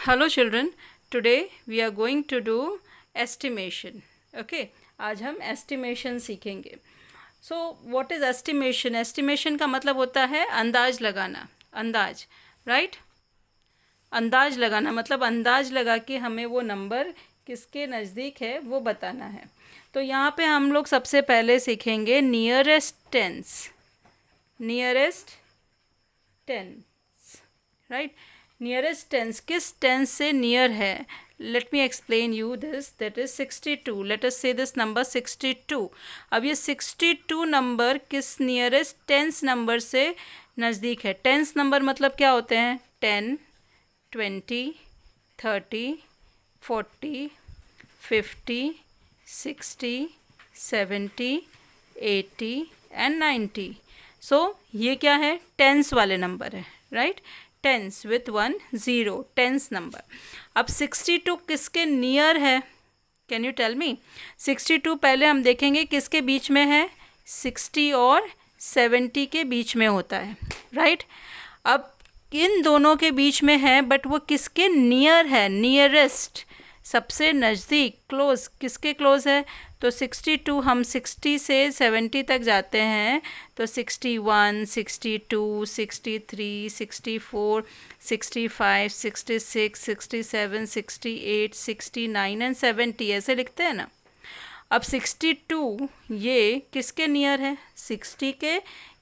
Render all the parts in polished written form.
Hello children, today we are going to do estimation. Okay, आज हम estimation सीखेंगे. So what is estimation? Estimation का मतलब होता है अंदाज लगाना. अंदाज, राइट? अंदाज लगाना मतलब अंदाज लगा के हमें वो नंबर किसके नज़दीक है वो बताना है. तो यहाँ पे हम लोग सबसे पहले सीखेंगे nearest tense. Nearest tense, right? Nearest tense किस टेंस से नियर है? Let me explain you this. That is 62. Let us से दिस नंबर 62. अब ये 62 नंबर किस नियरेस्ट टेंस नंबर से नज़दीक है? टेंस नंबर मतलब क्या होते हैं? 10, 20, 30, 40, 50, 60, 70, 80 एंड 90. सो ये क्या है? टेंस वाले नंबर है, right? Tens with 1 0, tens number. अब 62 किसके नियर है? Can you tell me? 62 पहले हम देखेंगे किसके बीच में है. 60 और 70 के बीच में होता है, राइट? अब इन दोनों के बीच में है, बट वो किसके नियर है? नियरेस्ट, सबसे नज़दीक, क्लोज. किसके क्लोज है? तो 62 हम 60 से 70 तक जाते हैं तो 61, 62, 63, 64, 65, 66, 67, 68, 69 एंड 70 ऐसे लिखते हैं ना. अब 62 ये किसके नियर है? 60 के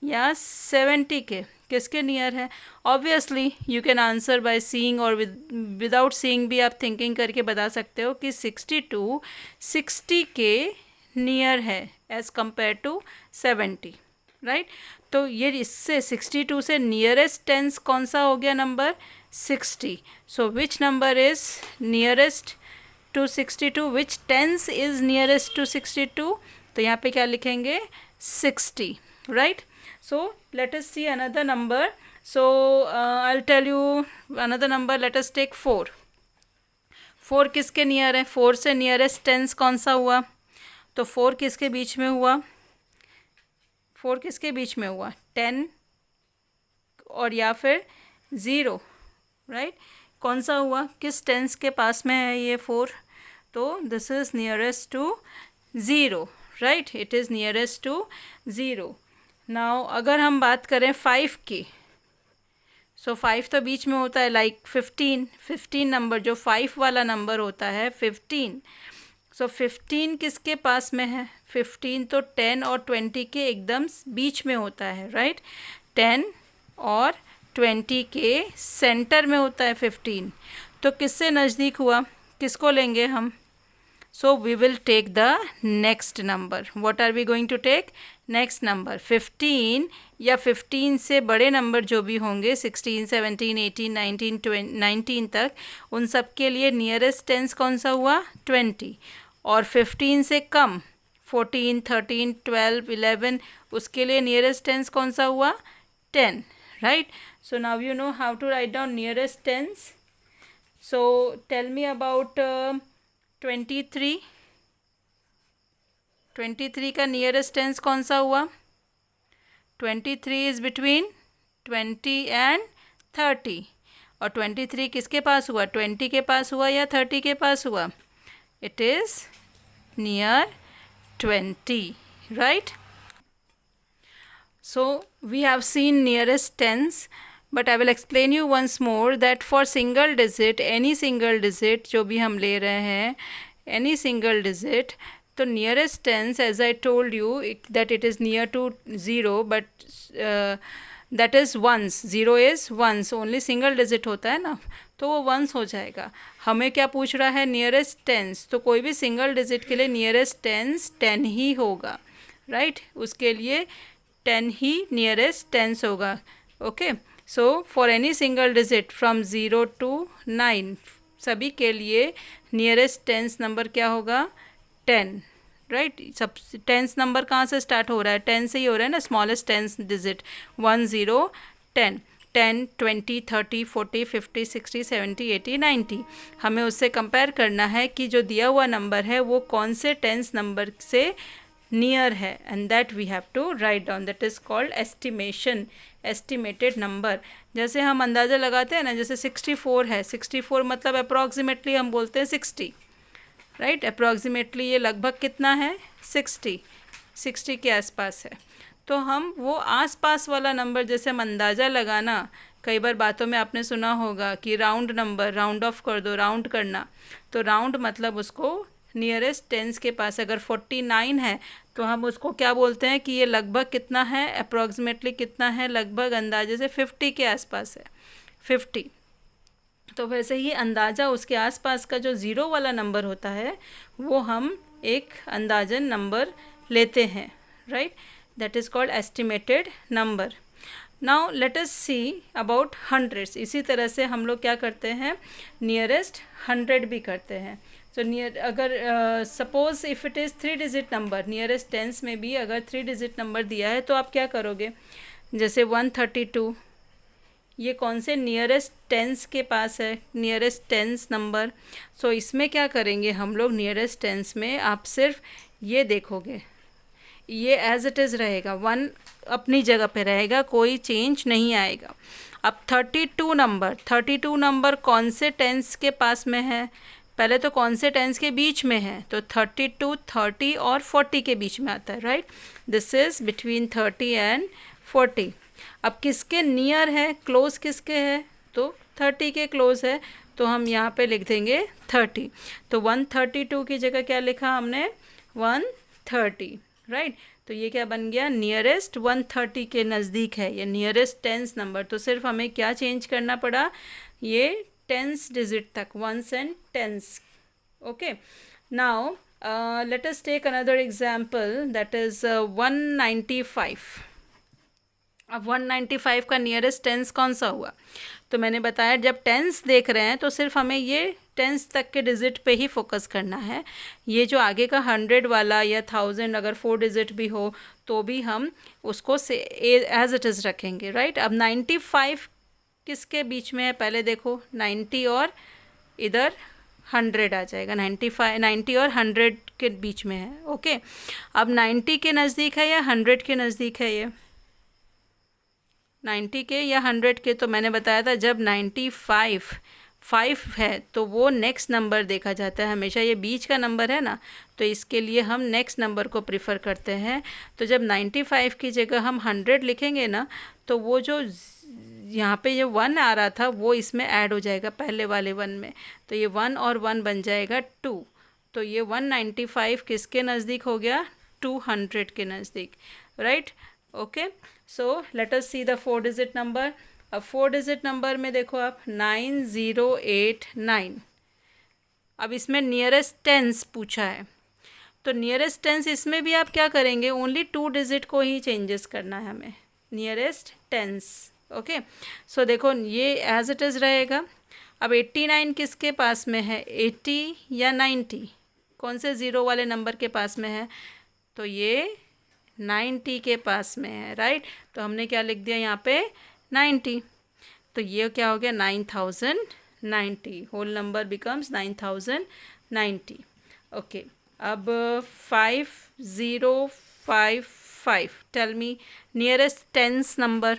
या 70 के? किसके नियर है? Obviously you can answer by seeing और विदाउट सीइंग भी आप थिंकिंग करके बता सकते हो कि 62 60 के नियर है एज़ कंपेयर टू 70, राइट? तो ये इससे 62 से नियरेस्ट टेंस कौन सा हो गया? Number 60. So which number is nearest to 62? Which tens is nearest to 62? तो यहाँ पे क्या लिखेंगे? 60, right? So let us see another number. So I'll tell you another number. Let us take 4. 4 किसके नियर है? 4 से नियरेस्ट टेंस कौन सा हुआ? तो 4 किसके बीच में हुआ? 4 किसके बीच में हुआ? 10 और या फिर 0, राइट? कौन सा हुआ? किस टेंस के पास में है ये 4? तो this is nearest to 0, right? It is nearest to 0. Now अगर हम बात करें 5 की, सो 5 तो बीच में होता है, लाइक 15 नंबर जो 5 वाला नंबर होता है 15. सो 15 किसके पास में है? 15 तो 10 और 20 के एकदम बीच में होता है, राइट? 10 और 20 के सेंटर में होता है 15. तो किससे नज़दीक हुआ? किसको लेंगे हम? So we will take the next number. What are we going to take? Next number 15 या 15 से बड़े नंबर जो भी होंगे 16, 17, 18, 19, 19 तक, उन सब के लिए नियरेस्ट टेंस कौन सा हुआ? 20. और 15 से कम 14, 13, 12, 11 उसके लिए नियरेस्ट टेंस कौन सा हुआ? 10, right? So now you know how to write down nearest tens. So tell me about 23. 23 का नियरेस्ट टेंस कौन सा हुआ? 23 इज़ बिटवीन 20 एंड 30. और 23 किसके पास हुआ? 20 के पास हुआ या 30 के पास हुआ? It is near 20, right? So we have seen nearest tens, but I will explain you once more that for single digit, any single digit जो भी हम ले रहे हैं, एनी सिंगल डिजिट, तो nearest tens as I told you that it is near to 0, but that is once. 0 is once, only single digit होता है ना, तो वो वंस हो जाएगा. हमें क्या पूछ रहा है? Nearest tens. तो कोई भी सिंगल डिजिट के लिए नियरेस्ट टेंस 10 ही होगा, राइट? उसके लिए 10 ही नियरेस्ट टेंस होगा. Okay, so for any single digit from 0 to 9 सभी के लिए नियरेस्ट टेंस नंबर क्या होगा? 10, राइट? सब टेंस नंबर कहाँ से स्टार्ट हो रहा है? 10 से ही हो रहा है ना. Smallest tens digit 1 0 10. 10, 20, 30, 40, 50, 60, 70, 80, 90. हमें उससे कंपेयर करना है कि जो दिया हुआ नंबर है वो कौन से टेंस नंबर से नियर है, and that we have to write down. That is called estimation. Estimated number. जैसे हम अंदाज़ा लगाते हैं ना, जैसे 64 है, 64 मतलब अप्रॉक्सीमेटली हम बोलते हैं 60, राइट। अप्रॉक्सीमेटली ये लगभग कितना है, 60 के आसपास है। तो हम वो आसपास वाला नंबर, जैसे हम अंदाज़ा लगाना, कई बार बातों में आपने सुना होगा कि राउंड नंबर, राउंड ऑफ कर दो, राउंड करना। तो राउंड मतलब उसको नियरेस्ट टेंस के पास, अगर 49 है तो हम उसको क्या बोलते हैं कि ये लगभग कितना है, अप्रॉक्सीमेटली कितना है, लगभग अंदाजे से 50 के आसपास है, 50। तो वैसे ही अंदाज़ा उसके आसपास का जो ज़ीरो वाला नंबर होता है वो हम एक अंदाजन नंबर लेते हैं, right. That is called estimated number. Now let us see about hundreds. इसी तरह से हम लोग क्या करते हैं, नियरेस्ट 100 भी करते हैं। तो नियर, अगर suppose if it is 3 digit number, nearest tense में भी अगर 3 डिजिट नंबर दिया है तो आप क्या करोगे, जैसे 132, ये कौन से नियरेस्ट टेंस के पास है, नियरेस्ट टेंस नंबर। सो इसमें क्या करेंगे हम लोग, नियरेस्ट टेंस में आप सिर्फ ये देखोगे, ये एज इट इज़ रहेगा, 1 अपनी जगह पे रहेगा, कोई चेंज नहीं आएगा। अब 32 नंबर कौन से टेंस के पास में है, पहले तो कौन से टेंस के बीच में है, तो 32, 30 और 40 के बीच में आता है, right. This is between 30 and 40। अब किसके नियर है, क्लोज किसके है, तो 30 के क्लोज है, तो हम यहाँ पे लिख देंगे 30। तो 132 की जगह क्या लिखा हमने, 130, राइट। तो ये क्या बन गया, नियरेस्ट 130 के नज़दीक है, ये नियरेस्ट टेंस नंबर। तो सिर्फ हमें क्या चेंज करना पड़ा, ये टेंस डिजिट तक, once and tens, okay. Now let us take another example, that is 195। अब 195 का नियरेस्ट टेंस कौन सा हुआ, तो मैंने बताया जब टेंस देख रहे हैं तो सिर्फ हमें ये टेंस तक के डिजिट पे ही फोकस करना है। ये जो आगे का 100 वाला या 1000 अगर 4 डिजिट भी हो तो भी हम उसको से एज इट इज़ रखेंगे, राइट। अब 95 किसके बीच में है, पहले देखो 90 और इधर 100 आ जाएगा, 90 और 100 के बीच में है, ओके। अब 90 के नज़दीक है या 100 के नज़दीक है, ये 90 के या 100 के, तो मैंने बताया था जब 95 है तो वो नेक्स्ट नंबर देखा जाता है हमेशा, ये बीच का नंबर है ना, तो इसके लिए हम नेक्स्ट नंबर को प्रिफ़र करते हैं। तो जब 95 की जगह हम 100 लिखेंगे ना, तो वो जो यहाँ पे ये 1 आ रहा था वो इसमें ऐड हो जाएगा पहले वाले 1 में, तो ये 1 और 1 बन जाएगा 2। तो ये 195 किसके नज़दीक हो गया, 200 के नज़दीक, right, okay. So let us see the 4 digit number. अब 4 डिजिट नंबर में देखो आप 9089। अब इसमें नियरेस्ट टेंस पूछा है, तो नियरेस्ट टेंस इसमें भी आप क्या करेंगे, ओनली 2 डिजिट को ही चेंजेस करना है हमें, नियरेस्ट टेंस, ओके। सो देखो ये एज इट इज़ रहेगा। अब 89 किसके पास में है, 80 या 90, कौन से ज़ीरो वाले नंबर के पास में है, तो ये 90 के पास में है, राइट। तो हमने क्या लिख दिया यहाँ पे, 90। तो ये क्या हो गया, 9090, होल नंबर बिकम्स 9090, ओके। अब 5055, tell me nearest tens number.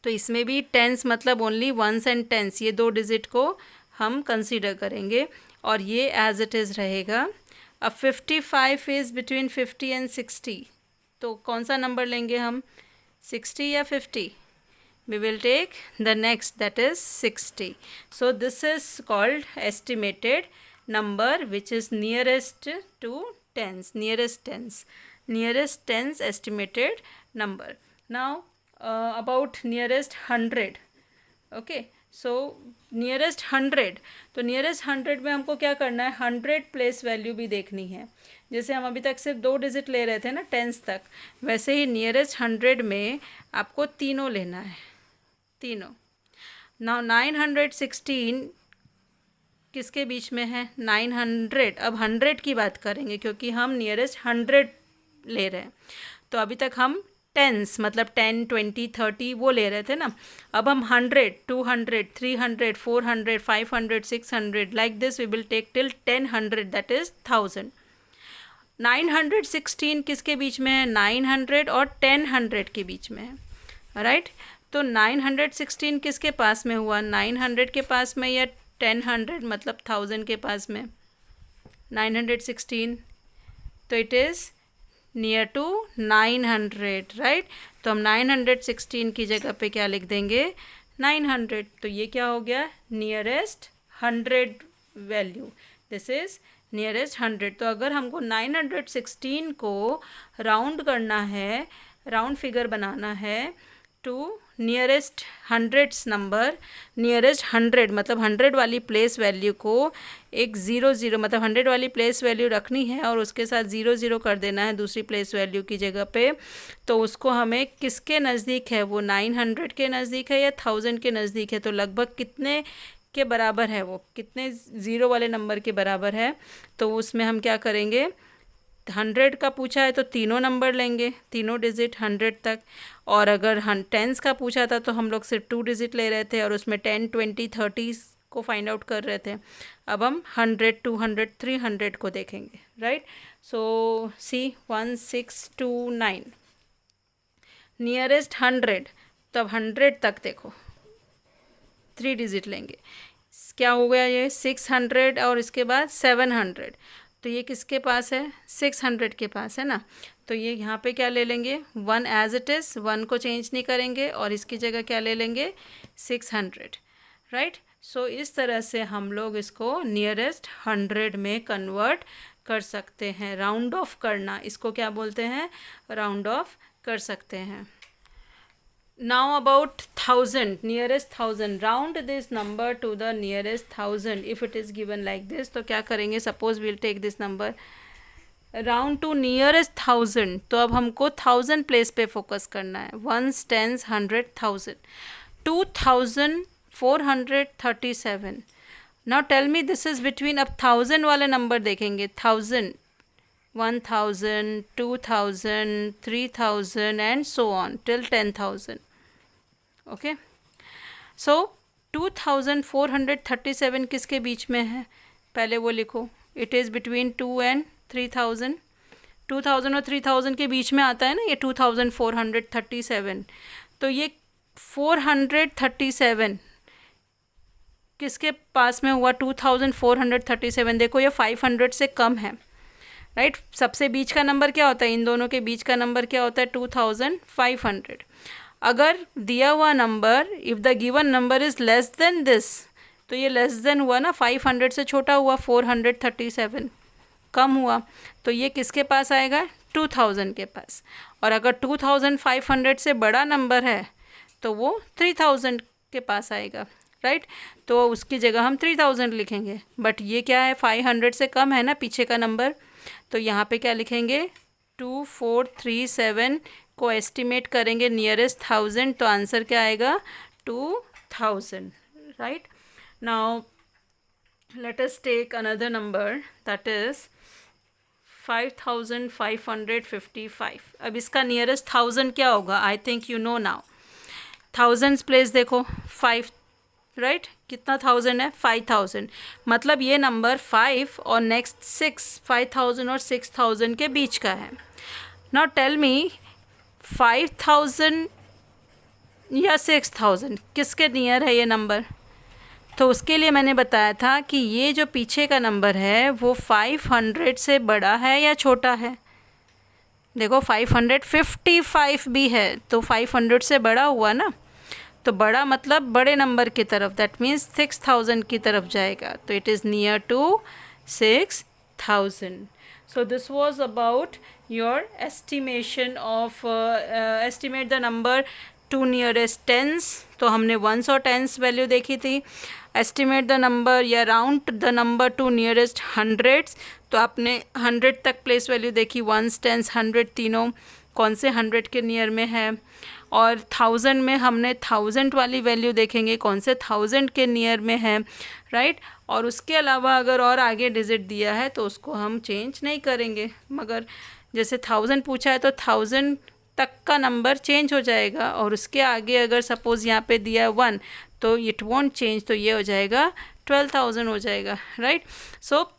तो इसमें भी टेंस मतलब ओनली वंस एंड टेंस, ये 2 डिजिट को हम कंसीडर करेंगे और ये एज इट इज़ रहेगा। अब 55 इज़ बिटवीन 50 एंड 60, तो कौन सा नंबर लेंगे हम, 60 या 50, we will take the next, that is 60. So this is called estimated number which is nearest to tens, nearest tens estimated number. Now about nearest 100, okay. So nearest 100, तो nearest 100 में हमको क्या करना है, 100 प्लेस वैल्यू भी देखनी है। जैसे हम अभी तक सिर्फ 2 डिजिट ले रहे थे ना टेंस तक, वैसे ही नियरेस्ट 100 में आपको तीनों लेना है, तीनों। नाउ 916 किसके बीच में है, 900। अब 100 की बात करेंगे क्योंकि हम नियरेस्ट 100 ले रहे हैं, तो अभी तक हम टेंस मतलब 10, 20, 30 वो ले रहे थे ना। अब हम 100, 200, 300, 400, 500, 600 like this we will take till 1000, that is 1000। 916 किसके बीच में है, 900 और 1000 के बीच में है, राइट। तो 916 किसके पास में हुआ, 900 के पास में या 1000 मतलब 1000 के पास में, 916, तो it is near to 900, right. तो हम 916 की जगह पे क्या लिख देंगे, 900। तो ये क्या हो गया, nearest 100 value, this is nearest 100। तो अगर हमको 916 को राउंड करना है, राउंड फिगर बनाना है to nearest hundreds number, nearest 100 मतलब 100 वाली प्लेस वैल्यू को एक 0 मतलब 100 वाली प्लेस वैल्यू रखनी है और उसके साथ 0 कर देना है दूसरी प्लेस वैल्यू की जगह पे। तो उसको हमें किसके नज़दीक है, वो 900 के नज़दीक है या 1000 के नज़दीक है, तो लगभग कितने के बराबर है, वो कितने 0 वाले नंबर के बराबर है। तो उसमें हम क्या करेंगे, 100 का पूछा है तो तीनों नंबर लेंगे, तीनों डिजिट 100 तक। और अगर टेंस का पूछा था तो हम लोग सिर्फ 2 डिजिट ले रहे थे और उसमें 10, 20, 30 को फाइंड आउट कर रहे थे। अब हम 100, 200, 300 को देखेंगे, राइट। सो सी 1629 नियरेस्ट 100, तब 100 तक देखो 3 डिजिट लेंगे, क्या हो गया ये 600 और इसके बाद 700। तो ये किसके पास है, 600 के पास है ना। तो ये यहाँ पे क्या ले लेंगे, 1 एज इट इज़, 1 को चेंज नहीं करेंगे और इसकी जगह क्या ले लेंगे, 600, राइट। सो इस तरह से हम लोग इसको नियरेस्ट 100 में कन्वर्ट कर सकते हैं। राउंड ऑफ करना, इसको क्या बोलते हैं, राउंड ऑफ कर सकते हैं। Now about 1000, nearest 1000, round this number to the nearest 1000 if it is given like this। तो क्या करेंगे, suppose we'll take this number round to nearest 1000। तो अब हमको 1000 प्लेस पे फोकस करना है, 1s, 10s, 100, 1000, 2437। Now tell me this is between, अब 1000 वाले नंबर देखेंगे, 1000, 1000, 2000, 3000 and so on till 10,000। Okay, so 2437 किसके बीच में है, पहले वो लिखो, इट इज़ बिटवीन 2 and 3000, 2000 और 3000 के बीच में आता है ना ये 2437। तो ये 437 किसके पास में हुआ, 2437। देखो ये 500 से कम है, राइट। सबसे बीच का नंबर क्या होता है, इन दोनों के बीच का नंबर क्या होता है, 2500। अगर दिया हुआ number, if the given number is less than this, तो ये लेस देन हुआ ना, 500 से छोटा हुआ, 437 कम हुआ, तो ये किसके पास आएगा, 2000 के पास। और अगर 2500 से बड़ा नंबर है तो वो 3000 के पास आएगा, राइट। तो उसकी जगह हम 3000 लिखेंगे। बट ये क्या है, 500 से कम है ना पीछे का नंबर, तो यहाँ पे क्या लिखेंगे, 2437 को एस्टिमेट करेंगे नियरेस्ट 1000, तो आंसर क्या आएगा, 2000, right. Now let us take another number, that is 5555। अब इसका नियरेस्ट 1000 क्या होगा, I think you know now. Thousands place देखो, 5, राइट, कितना 1000 है, 5000। मतलब ये नंबर 5 और नेक्स्ट 6, 5000 और 6000 के बीच का है। नाउ टेल मी 5000 या 6000 किसके नियर है ये नंबर। तो उसके लिए मैंने बताया था कि ये जो पीछे का नंबर है वो 500 से बड़ा है या छोटा है। देखो 555 भी है तो 500 से बड़ा हुआ ना, तो बड़ा मतलब बड़े नंबर की तरफ, दैट मीन्स 6000 की तरफ जाएगा, तो it is near to 6000। So this was about your estimation of estimate the number to nearest tens. तो हमने वंस और टेंस वैल्यू देखी थी। एस्टिमेट द नंबर या round the number to nearest hundreds, तो आपने 100 तक प्लेस वैल्यू देखी, वंस, टेंस, 100 तीनों कौन से 100 के नियर में है। और 1000 में हमने 1000 वाली वैल्यू देखेंगे कौन से 1000 के नियर में है, राइट। और उसके अलावा अगर और आगे डिजिट दिया है तो उसको हम चेंज नहीं करेंगे, मगर जैसे 1000 पूछा है तो 1000 तक का नंबर चेंज हो जाएगा, और उसके आगे अगर सपोज़ यहाँ पे दिया 1 तो इट वॉन्ट चेंज, तो ये हो जाएगा 12,000 हो जाएगा, right. So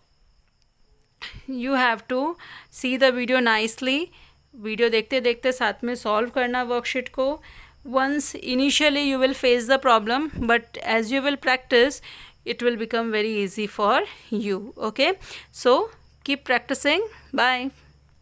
you have to see the video nicely. Video देखते देखते साथ में सॉल्व करना वर्कशीट को। once initially you will face the problem, but as you will practice it will become very easy for you. Okay, so keep practicing. Bye.